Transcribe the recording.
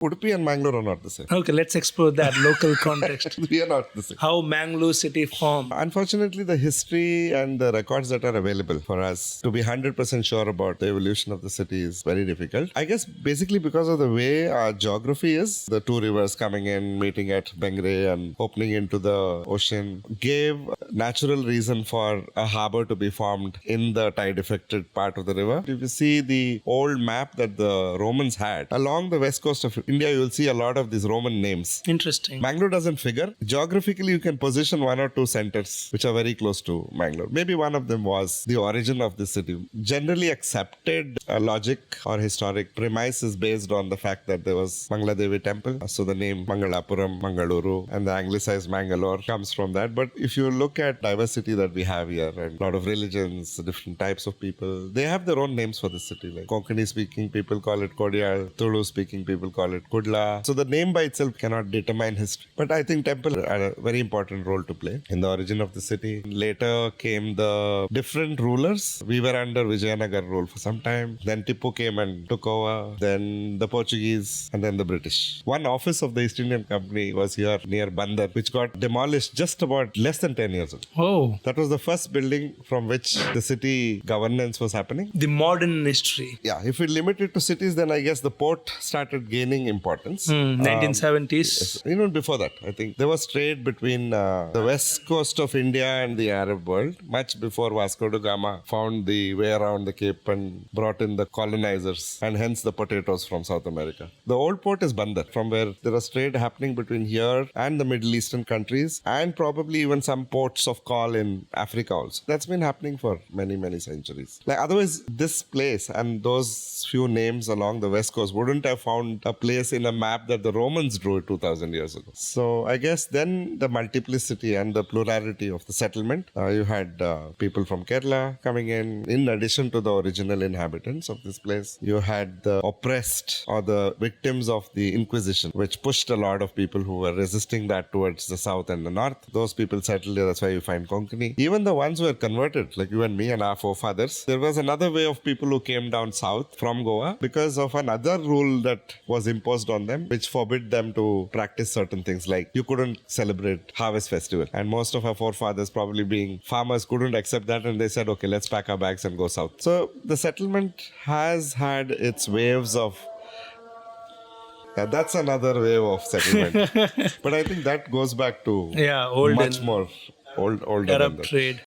Udupi and Mangalore are not the same. Okay, let's explore that local context. We are not the same. How Mangalore city formed. Unfortunately, the history and the records that are available for us to be 100% sure about the evolution of the city is very difficult. I guess basically because of the way our geography is, the two rivers coming in, meeting at Bengre and opening into the ocean gave natural reason for a harbor to be formed in the tide-affected part of the river. If you see the old map that the Romans had, along the west coast of India, you will see a lot of these Roman names. Interesting. Mangalore doesn't figure. Geographically, you can position one or two centers which are very close to Mangalore. Maybe one of them was the origin of the city. Generally accepted logic or historic premise is based on the fact that there was Mangala Devi temple. So the name Mangalapuram, Mangaluru, and the anglicized Mangalore comes from that. But if you look at diversity that we have here, and a lot of religions, different types of people, they have their own names for the city. Like Konkani speaking people call it Kodial, Tulu speaking people call it Kudla. So the name by itself cannot determine history. But I think temple had a very important role to play in the origin of the city. Later came the different rulers. We were under Vijayanagar rule for some time. Then Tipu came and took over. Then the Portuguese and then the British. One office of the East Indian Company was here near Bandar, which got demolished just about less than 10 years ago. Oh, That was the first building from which the city governance was happening. the modern history. Yeah, if we limit it to cities, then I guess the port started gaining importance. 1970s. Even before that, I think there was trade between the west coast of India and the Arab world, much before Vasco da Gama found the way around the Cape and brought in the colonizers, and hence the potatoes from South America. The old port is Bandar, from where there was trade happening between here and the Middle Eastern countries, and probably even some ports of call in Africa also. That's been happening for many, many centuries. Like otherwise, this place and those few names along the west coast wouldn't have found a place in a map that the Romans drew 2000 years ago. So I guess then the multiplicity and the plurality of the settlement, you had people from Kerala coming in addition to the original inhabitants of this place. You had the oppressed or the victims of the Inquisition, which pushed a lot of people who were resisting that towards the south and the north. Those people settled there. That's why you find Konkani. Even the ones who were converted, like you and me and our forefathers, there was another way of people who came down south from Goa because of another rule that was imposed on them, which forbid them to practice certain things. Like you couldn't celebrate harvest festival. And most of our forefathers, probably being farmers, couldn't accept that. And they said, okay, let's pack our bags and go south. So the settlement has had its waves of. Yeah, that's another wave of settlement. But I think that goes back to Yeah, olden much more older than Arab that. trade.